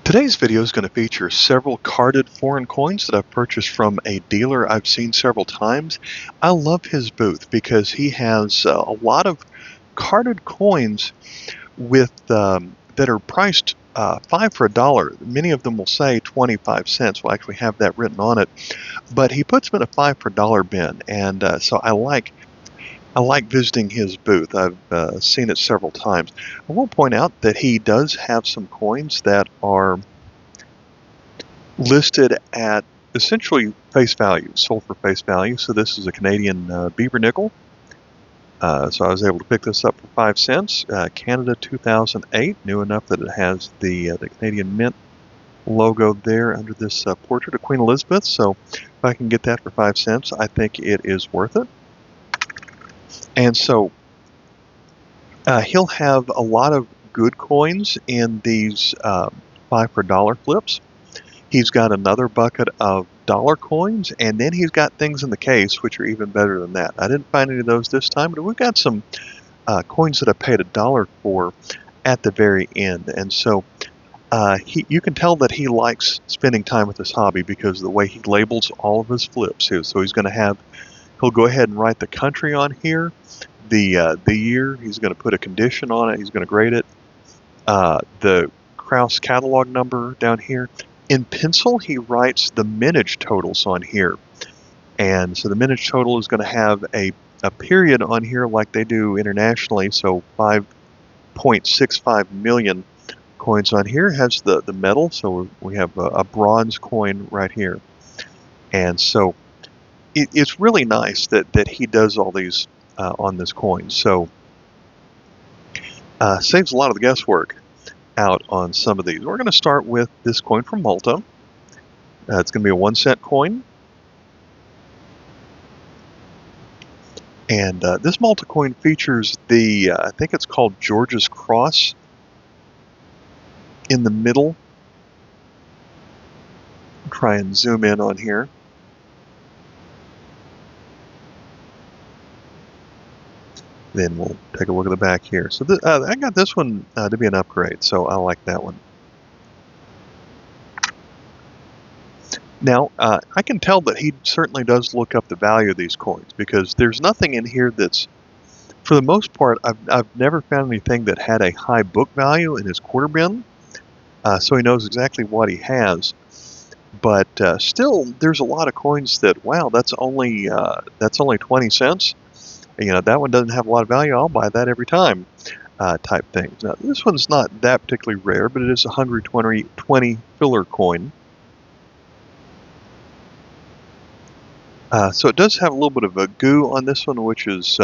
Today's video is going to feature several carded foreign coins that I've purchased from a dealer I've seen several times. I love his booth because he has a lot of carded coins with that are priced 5 for $1. Many of them will say 25 cents. We'll actually have that written on it, but he puts them in a 5 for $1 bin, and so I like visiting his booth. I've seen it several times. I will point out that he does have some coins that are listed at essentially face value, sold for face value. So this is a Canadian beaver nickel. So I was able to pick this up for 5 cents. Canada 2008, new enough that it has the Canadian Mint logo there under this portrait of Queen Elizabeth. So if I can get that for 5 cents, I think it is worth it. And so he'll have a lot of good coins in these 5 for $1 flips. He's got another bucket of dollar coins, and then he's got things in the case which are even better than that. I didn't find any of those this time, but we've got some coins that I paid $1 for at the very end. And so you can tell that he likes spending time with this hobby because of the way he labels all of his flips. So he'll go ahead and write the country on here, the year. He's going to put a condition on it. He's going to grade it. The Krause catalog number down here. In pencil, he writes the mintage totals on here. And so the mintage total is going to have a period on here like they do internationally. So 5.65 million coins on here has the metal. So we have a bronze coin right here. And so it's really nice that he does all these on this coin. So saves a lot of the guesswork out on some of these. We're going to start with this coin from Malta. It's going to be a 1 cent coin. And this Malta coin features I think it's called George's Cross in the middle. I'll try and zoom in on here. Then we'll take a look at the back here. So I got this one to be an upgrade, so I like that one. Now, I can tell that he certainly does look up the value of these coins because there's nothing in here that's, for the most part, I've never found anything that had a high book value in his quarter bin, so he knows exactly what he has. But still, there's a lot of coins that, wow, that's only 20 cents. You know, that one doesn't have a lot of value. I'll buy that every time, type thing. Now, this one's not that particularly rare, but it is a Hungary 20 filler coin. So it does have a little bit of a goo on this one, which is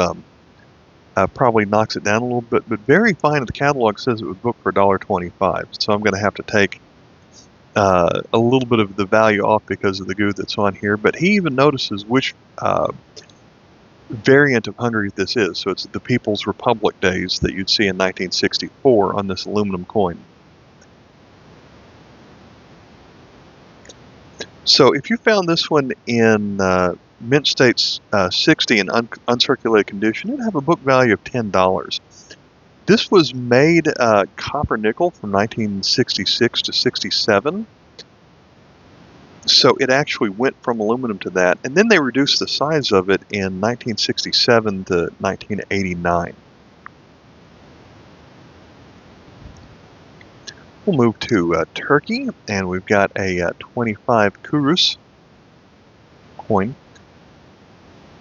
probably knocks it down a little bit, but very fine. The catalog says it would book for $1.25. So I'm going to have to take a little bit of the value off because of the goo that's on here. But he even notices which variant of Hungary this is. So it's the People's Republic days that you'd see in 1964 on this aluminum coin. So if you found this one in mint states 60 in uncirculated condition, it'd have a book value of $10. This was made copper nickel from 1966 to 67. So it actually went from aluminum to that, and then they reduced the size of it in 1967 to 1989. We'll move to Turkey, and we've got a 25 kurus coin.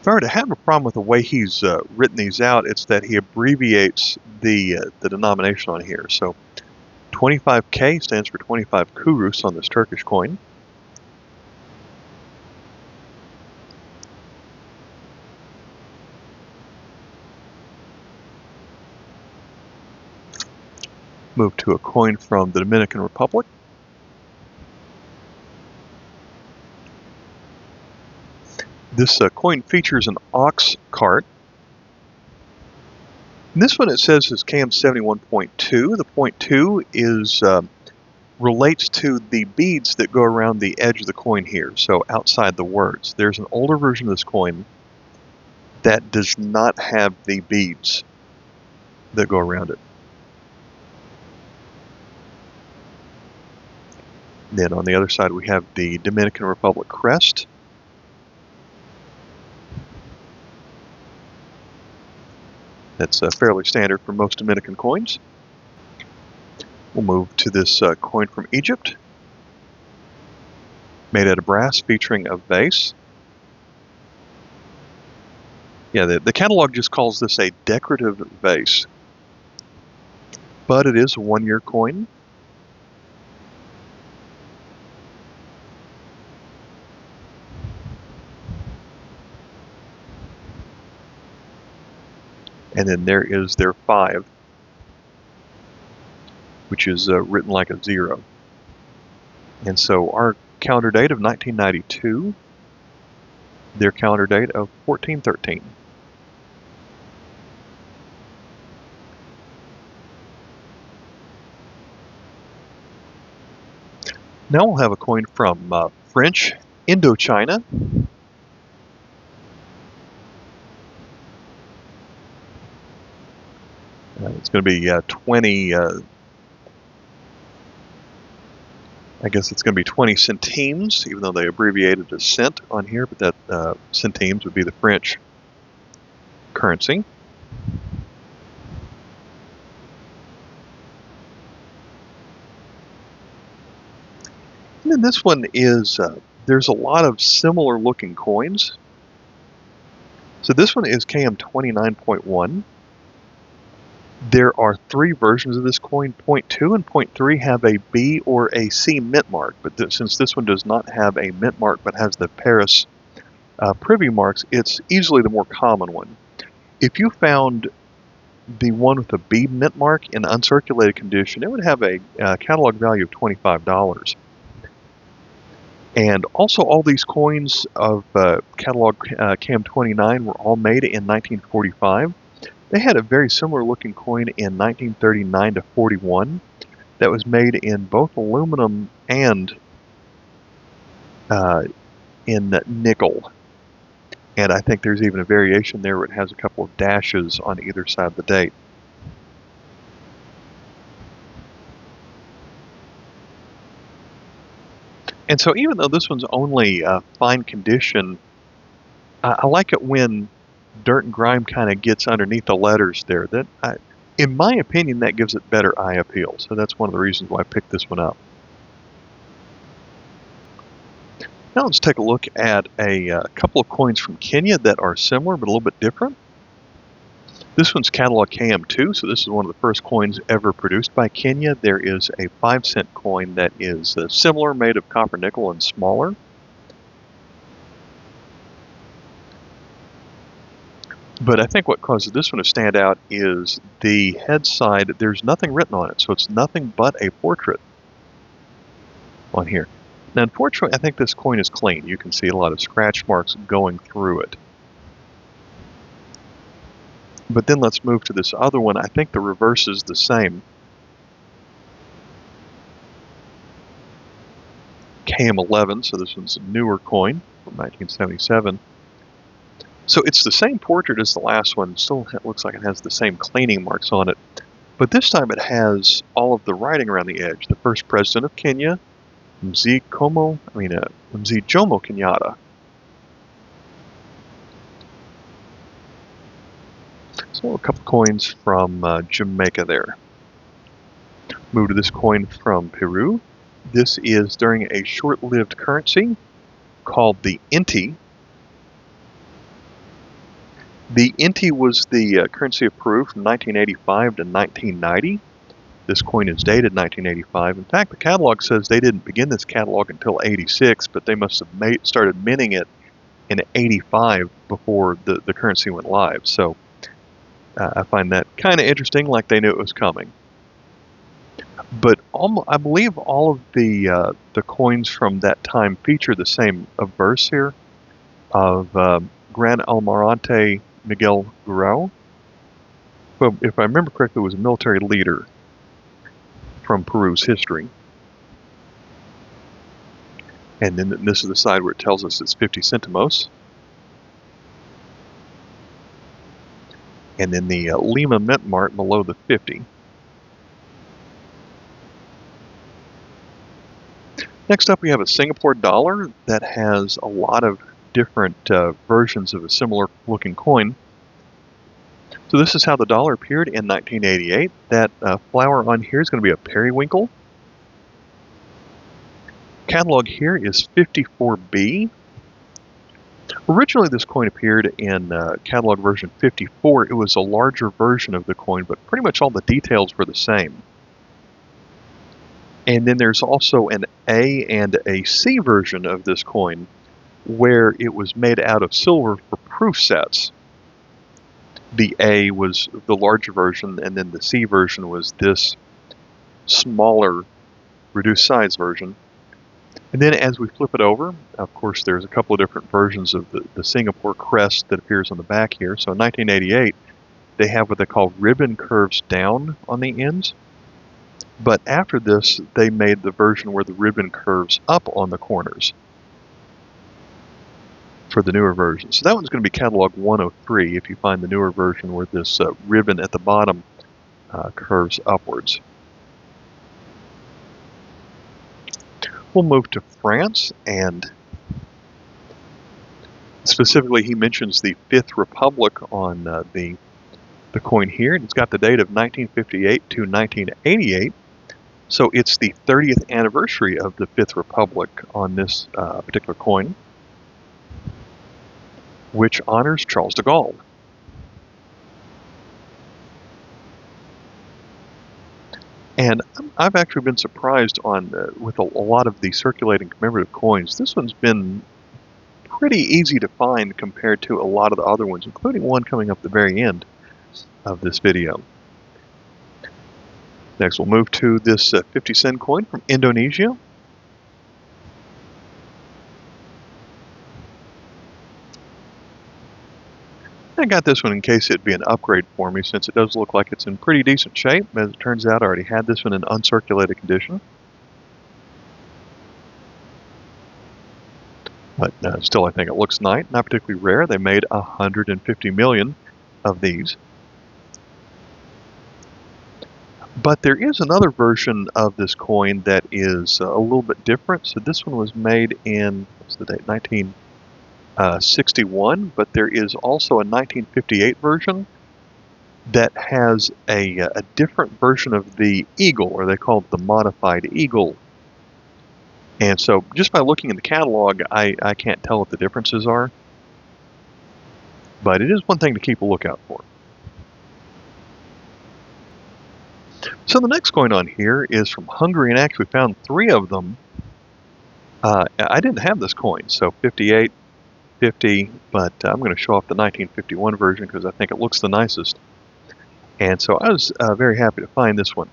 If I were to have a problem with the way he's written these out, it's that he abbreviates the denomination on here. So 25K stands for 25 kurus on this Turkish coin. Move to a coin from the Dominican Republic. This coin features an ox cart. And this one it says is KM71.2. The .2 is relates to the beads that go around the edge of the coin here, so outside the words. There's an older version of this coin that does not have the beads that go around it. Then on the other side we have the Dominican Republic crest. That's fairly standard for most Dominican coins. We'll move to this coin from Egypt, made out of brass, featuring a vase. Yeah, the catalog just calls this a decorative vase, but it is a one-year coin. And then there is their 5, which is written like a 0. And so our calendar date of 1992, their calendar date of 1413. Now we'll have a coin from French Indo-China. It's going to be 20, I guess it's going to be 20 centimes, even though they abbreviated a cent on here, but that centimes would be the French currency. And then this one is, there's a lot of similar looking coins. So this one is KM 29.1. There are 3 versions of this coin. 0.2 and 0.3 have a B or a C mint mark, but since this one does not have a mint mark but has the Paris privy marks, it's easily the more common one. If you found the one with the B mint mark in uncirculated condition, it would have a catalog value of $25. And also all these coins of catalog KM 29 were all made in 1945. They had a very similar looking coin in 1939 to 41 that was made in both aluminum and in nickel. And I think there's even a variation there where it has a couple of dashes on either side of the date. And so even though this one's only fine condition, I like it when dirt and grime kind of gets underneath the letters there. In my opinion, that gives it better eye appeal. So that's one of the reasons why I picked this one up. Now let's take a look at a couple of coins from Kenya that are similar but a little bit different. This one's catalog KM2, so this is one of the first coins ever produced by Kenya. There is a 5-cent coin that is similar, made of copper nickel and smaller. But I think what causes this one to stand out is the head side. There's nothing written on it, so it's nothing but a portrait on here. Now, unfortunately, I think this coin is clean. You can see a lot of scratch marks going through it. But then let's move to this other one. I think the reverse is the same. KM11, so this one's a newer coin from 1977. So it's the same portrait as the last one. Still looks like it has the same cleaning marks on it. But this time it has all of the writing around the edge. The first president of Kenya, Mzee Jomo Kenyatta. So a couple coins from Jamaica there. Move to this coin from Peru. This is during a short-lived currency called the Inti. The Inti was the currency of Peru from 1985 to 1990. This coin is dated 1985. In fact, the catalog says they didn't begin this catalog until 86, but they must have started minting it in 85 before the currency went live. So I find that kind of interesting, like they knew it was coming. But I believe all of the coins from that time feature the same verse here of Gran Almirante Miguel Gaulle. Well, if I remember correctly, was a military leader from Peru's history. And then this is the side where it tells us it's 50 centimos. And then the Lima mint mark below the 50. Next up, we have a Singapore dollar that has a lot of different versions of a similar looking coin. So this is how the dollar appeared in 1988. That flower on here is going to be a periwinkle. Catalog here is 54B. Originally, this coin appeared in catalog version 54. It was a larger version of the coin, but pretty much all the details were the same. And then there's also an A and a C version of this coin, where it was made out of silver for proof sets. The A was the larger version, and then the C version was this smaller, reduced size version. And then as we flip it over, of course, there's a couple of different versions of the Singapore crest that appears on the back here. So in 1988, they have what they call ribbon curves down on the ends. But after this, they made the version where the ribbon curves up on the corners for the newer version. So that one's going to be catalog 103 if you find the newer version where this ribbon at the bottom curves upwards. We'll move to France, and specifically he mentions the Fifth Republic on the coin here. It's got the date of 1958 to 1988. So it's the 30th anniversary of the Fifth Republic on this particular coin, which honors Charles de Gaulle. And I've actually been surprised with a lot of the circulating commemorative coins. This one's been pretty easy to find compared to a lot of the other ones, including one coming up the very end of this video. Next, we'll move to this 50-cent coin from Indonesia. I got this one in case it'd be an upgrade for me, since it does look like it's in pretty decent shape. As it turns out, I already had this one in uncirculated condition. But still, I think it looks nice. Not particularly rare. They made 150 million of these. But there is another version of this coin that is a little bit different. So this one was made in, what's the date, 1961, but there is also a 1958 version that has a different version of the eagle, or they call it the modified eagle. And so just by looking in the catalog, I can't tell what the differences are. But it is one thing to keep a lookout for. So the next coin on here is from Hungary, and I actually found 3 of them. I didn't have this coin, so 58, 50, but I'm going to show off the 1951 version because I think it looks the nicest. And so I was very happy to find this one.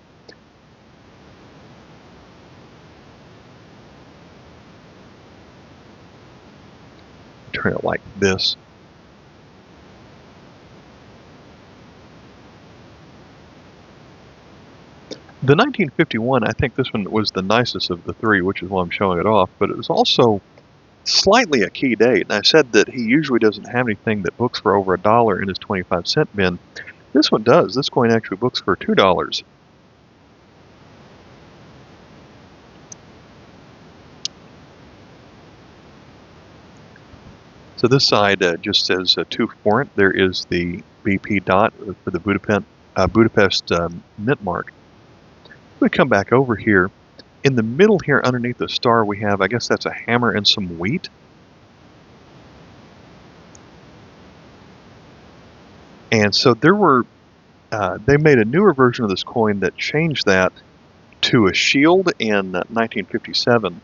Turn it like this. The 1951, I think this one was the nicest of the 3, which is why I'm showing it off, but it was also slightly a key date. And I said that he usually doesn't have anything that books for over $1 in his 25-cent bin. This one does. This coin actually books for $2. So this side just says 2 forint. There is the BP dot for the Budapest mint mark. We come back over here. In the middle here, underneath the star, we have, I guess that's a hammer and some wheat. And so there were, they made a newer version of this coin that changed that to a shield in 1957.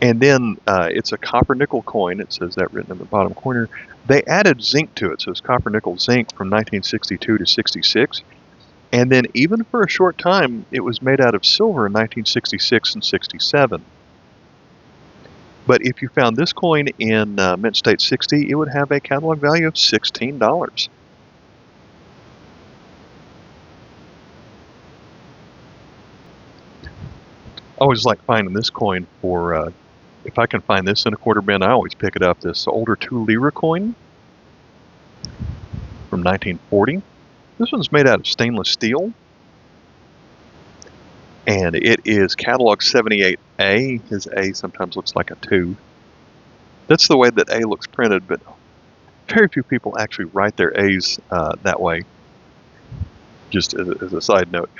And then it's a copper nickel coin. It says that written in the bottom corner. They added zinc to it, so it's copper nickel zinc from 1962 to 66. And then even for a short time, it was made out of silver in 1966 and 67. But if you found this coin in mint state 60, it would have a catalog value of $16. I always like finding this coin for, if I can find this in a quarter bin, I always pick it up. This older 2 lira coin from 1940. This one's made out of stainless steel. And it is catalog 78A. His A sometimes looks like a 2. That's the way that A looks printed, but very few people actually write their A's that way, just as a side note.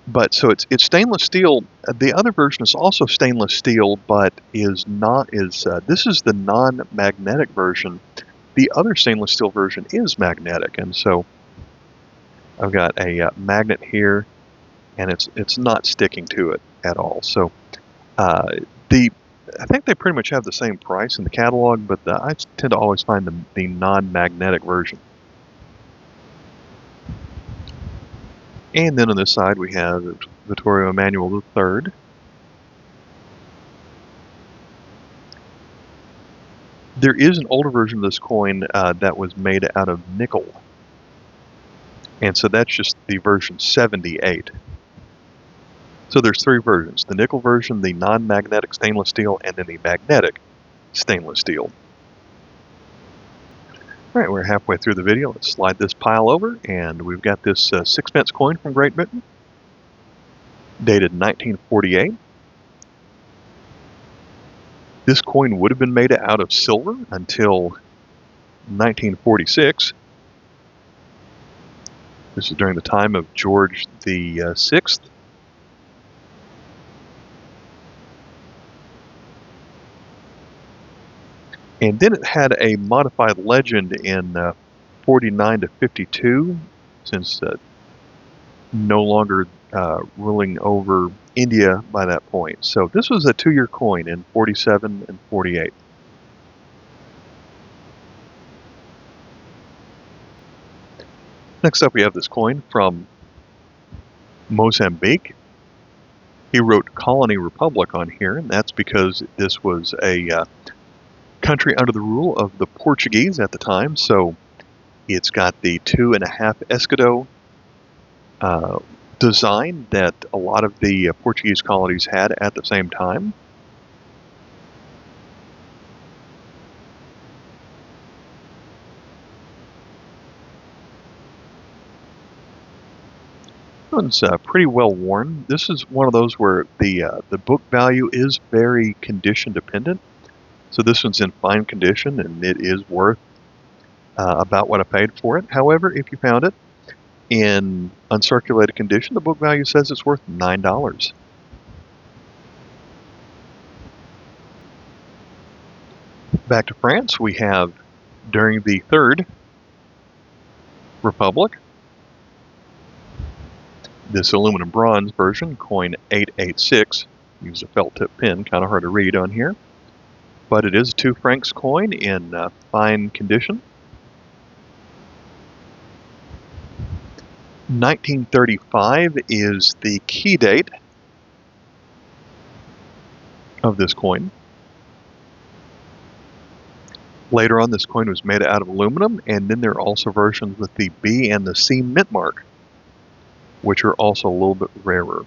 But so it's stainless steel. The other version is also stainless steel, but this is the non-magnetic version. The other stainless steel version is magnetic, and so I've got a magnet here, and it's not sticking to it at all. So I think they pretty much have the same price in the catalog, but I tend to always find the non-magnetic version. And then on this side we have Vittorio Emanuele III. There is an older version of this coin that was made out of nickel. And so that's just the version 78. So there's 3 versions: the nickel version, the non-magnetic stainless steel, and then the magnetic stainless steel. All right, we're halfway through the video. Let's slide this pile over, and we've got this 6-pence coin from Great Britain, dated 1948. This coin would have been made out of silver until 1946. This is during the time of George the Sixth. And then it had a modified legend in 49 to 52, since no longer ruling over India by that point. So this was a 2-year coin in 47 and 48. Next up we have this coin from Mozambique. He wrote Colony Republic on here, and that's because this was a country under the rule of the Portuguese at the time. So it's got the 2.5 escudo design that a lot of the Portuguese colonies had at the same time. This one's pretty well worn. This is one of those where the book value is very condition dependent. So this one's in fine condition, and it is worth about what I paid for it. However, if you found it in uncirculated condition, the book value says it's worth $9. Back to France, we have, during the Third Republic, this aluminum bronze version, coin 886. Use a felt tip pen, kind of hard to read on here. But it is a 2 francs coin in fine condition. 1935 is the key date of this coin. Later on, this coin was made out of aluminum, and then there are also versions with the B and the C mint mark, which are also a little bit rarer.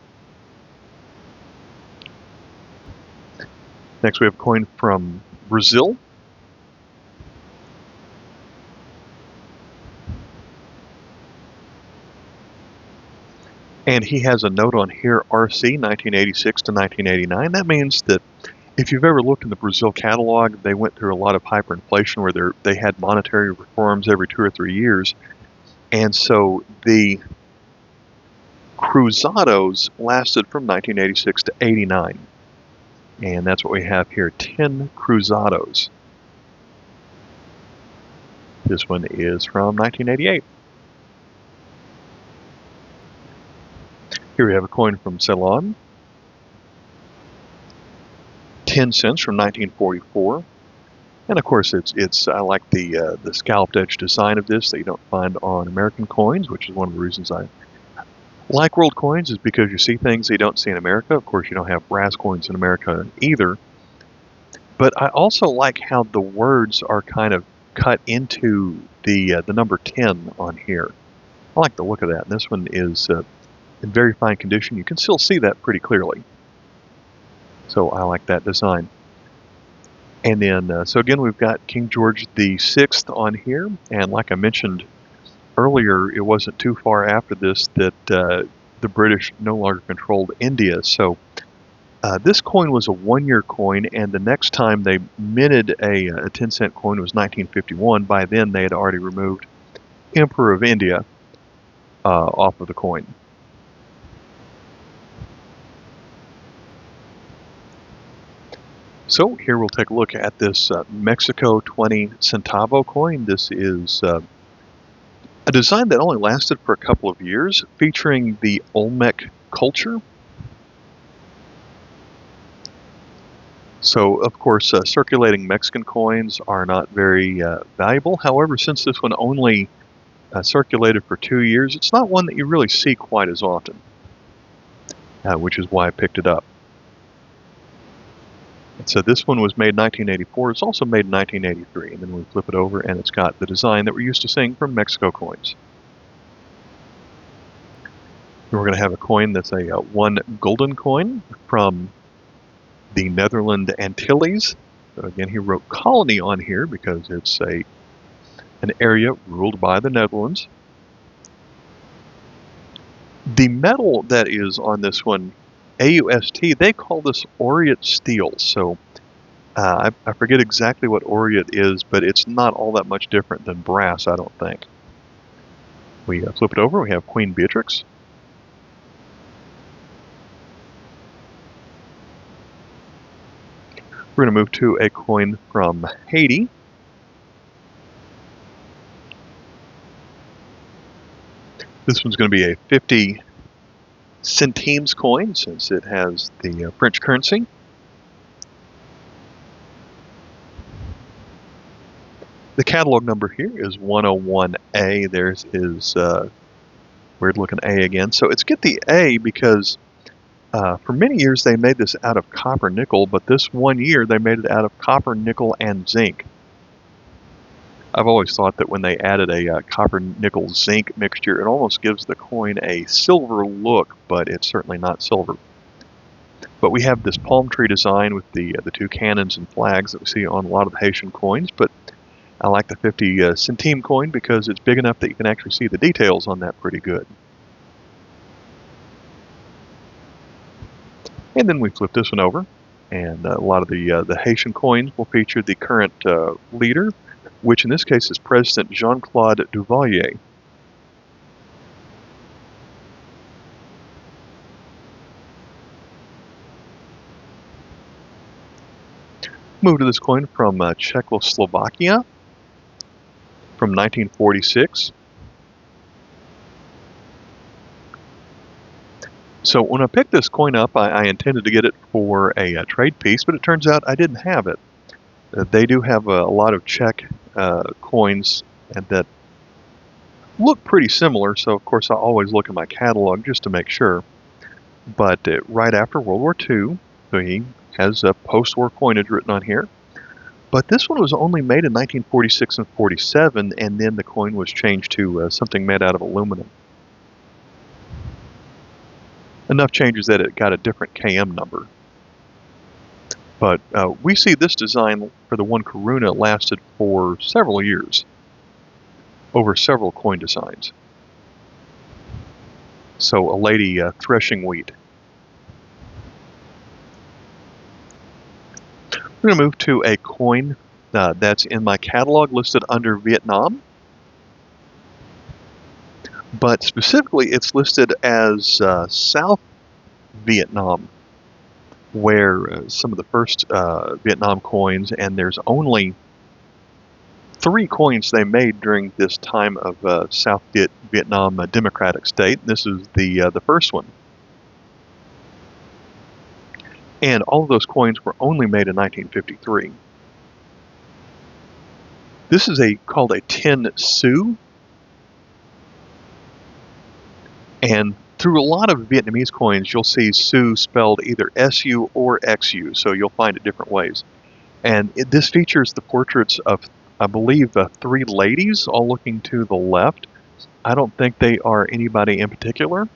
Next we have a coin from Brazil. And he has a note on here, RC 1986 to 1989. That means that if you've ever looked in the Brazil catalog, they went through a lot of hyperinflation where they had monetary reforms every 2 or 3 years. And so the cruzados lasted from 1986 to 89. And that's what we have here, 10 cruzados. This one is from 1988. Here we have a coin from Ceylon, 10 cents from 1944. And of course, I like the scalloped edge design of this that you don't find on American coins, which is one of the reasons I like world coins, is because you see things that you don't see in America. Of course, you don't have brass coins in America either. But I also like how the words are kind of cut into the number 10 on here. I like the look of that. And this one is in very fine condition. You can still see that pretty clearly. So I like that design. And then, so again, we've got King George the Sixth on here. And like I mentioned earlier, it wasn't too far after this that the British no longer controlled India. So this coin was a one-year coin, and the next time they minted a 10-cent coin was 1951. By then, they had already removed Emperor of India off of the coin. So here we'll take a look at this Mexico 20 centavo coin. This is a design that only lasted for a couple of years, featuring the Olmec culture. So, of course, circulating Mexican coins are not very valuable. However, since this one only circulated for 2 years, it's not one that you really see quite as often, which is why I picked it up. And so this one was made in 1984. It's also made in 1983. And then we flip it over, and it's got the design that we're used to seeing from Mexico coins. And we're going to have a coin that's a one golden coin from the Netherlands Antilles. So again, he wrote colony on here because it's an area ruled by the Netherlands. The metal that is on this one, AUST, they call this aureate steel. So I forget exactly what aureate is, but it's not all that much different than brass, I don't think. We flip it over, we have Queen Beatrix. We're going to move to a coin from Haiti. This one's going to be a 50 centimes coin, since it has the French currency. The catalog number here is 101A. There's his weird-looking A again. So it's get the A because for many years they made this out of copper nickel, but this 1 year they made it out of copper, nickel, and zinc. I've always thought that when they added a copper, nickel, zinc mixture, it almost gives the coin a silver look, but it's certainly not silver. But we have this palm tree design with the two cannons and flags that we see on a lot of the Haitian coins, but I like the 50 centime coin because it's big enough that you can actually see the details on that pretty good. And then we flip this one over, and a lot of the Haitian coins will feature the current leader, which in this case is President Jean-Claude Duvalier. Move to this coin from Czechoslovakia from 1946. So when I picked this coin up, I intended to get it for a trade piece, but it turns out I didn't have it. They do have a lot of Czech coins and that look pretty similar, so of course I always look at my catalog just to make sure. But right after World War II, so he has a post-war coinage written on here. But this one was only made in 1946 and 47, and then the coin was changed to something made out of aluminum. Enough changes that it got a different KM number. But we see this design for the one Coruna lasted for several years, over several coin designs. So a lady threshing wheat. We're going to move to a coin that's in my catalog listed under Vietnam. But specifically it's listed as South Vietnam, where some of the first Vietnam coins, and there's only 3 coins they made during this time of South Vietnam democratic state. This is the first one. And all of those coins were only made in 1953. This is called a 10 sou. And through a lot of Vietnamese coins, you'll see sou spelled either SU or XU, so you'll find it different ways. And this features the portraits of, I believe, 3 ladies, all looking to the left. I don't think they are anybody in particular.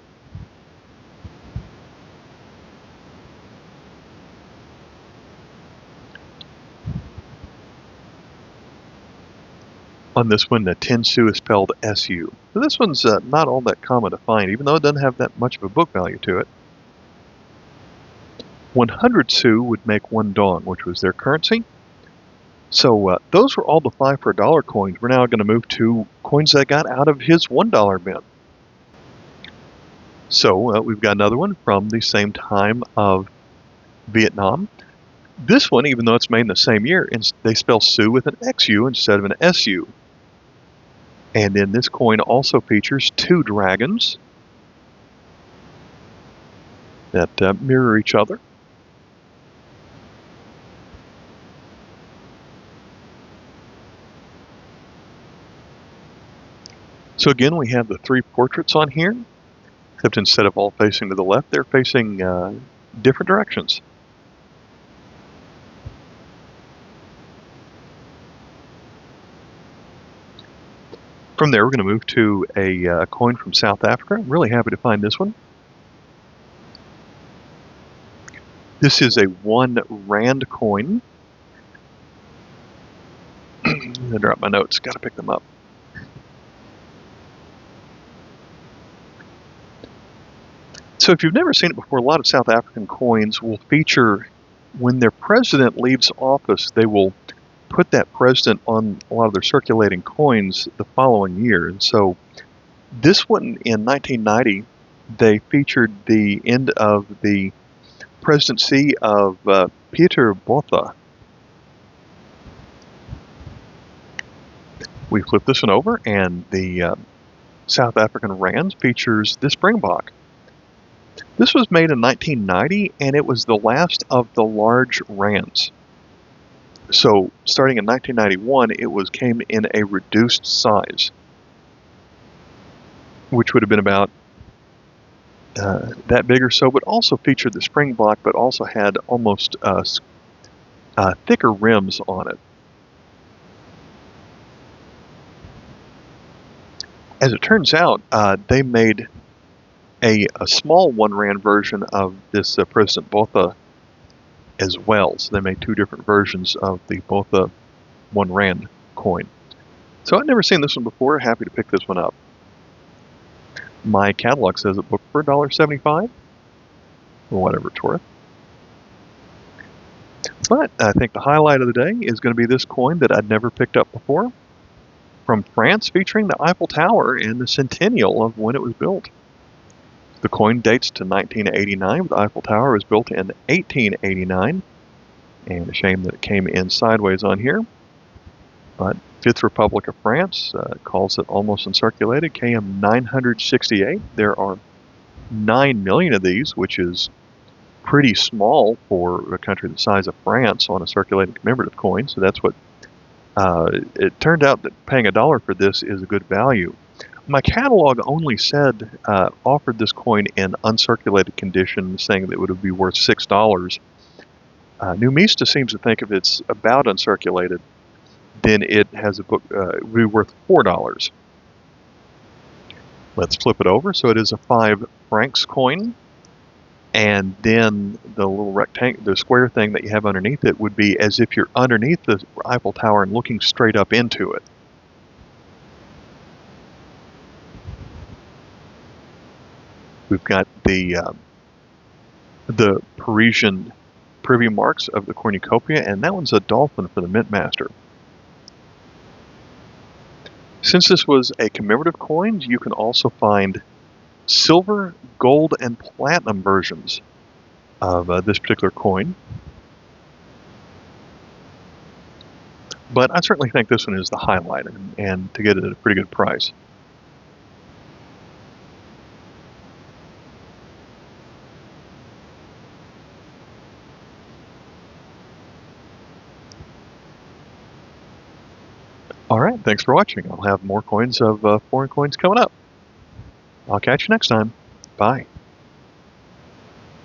On this one, the 10 Su is spelled SU. So this one's not all that common to find, even though it doesn't have that much of a book value to it. 100 Su would make 1 dong, which was their currency. So those were all the 5 for $1 coins. We're now going to move to coins that got out of his $1 bin. So we've got another one from the same time of Vietnam. This one, even though it's made in the same year, they spell Su with an XU instead of an SU. And then this coin also features 2 dragons that mirror each other. So again, we have the 3 portraits on here, except instead of all facing to the left, they're facing different directions. From there, we're going to move to a coin from South Africa. I'm really happy to find this one. This is a 1 rand coin. I'm going to drop my notes. Got to pick them up. So if you've never seen it before, a lot of South African coins will feature, when their president leaves office, they will put that president on a lot of their circulating coins the following year. And so this one in 1990, they featured the end of the presidency of Pieter Botha. We flip this one over, and the South African rand features the Springbok. This was made in 1990, and it was the last of the large rands. So starting in 1991, it came in a reduced size, which would have been about that big or so, but also featured the Springbok, but also had almost thicker rims on it. As it turns out, they made a small 1 rand version of this President Botha as well. So they made 2 different versions of the Botha 1 rand coin. So I'd never seen this one before. Happy to pick this one up. My catalog says it booked for $1.75, or whatever it's worth. But I think the highlight of the day is going to be this coin that I'd never picked up before, from France, featuring the Eiffel Tower and the centennial of when it was built. The coin dates to 1989. The Eiffel Tower was built in 1889, and a shame that it came in sideways on here. But Fifth Republic of France calls it almost uncirculated, KM 968. There are 9 million of these, which is pretty small for a country the size of France on a circulating commemorative coin. So that's what it turned out, that paying $1 for this is a good value. My catalog only said, offered this coin in uncirculated condition, saying that it would be worth $6. Numista seems to think if it's about uncirculated, then it has a book, it would be worth $4. Let's flip it over. So it is a 5 francs coin, and then the little rectangle, the square thing that you have underneath it would be as if you're underneath the Eiffel Tower and looking straight up into it. We've got the Parisian privy marks of the cornucopia, and that one's a dolphin for the Mint Master. Since this was a commemorative coin, you can also find silver, gold, and platinum versions of this particular coin. But I certainly think this one is the highlight, and to get it at a pretty good price. All right, thanks for watching. I'll have more coins of foreign coins coming up. I'll catch you next time. Bye.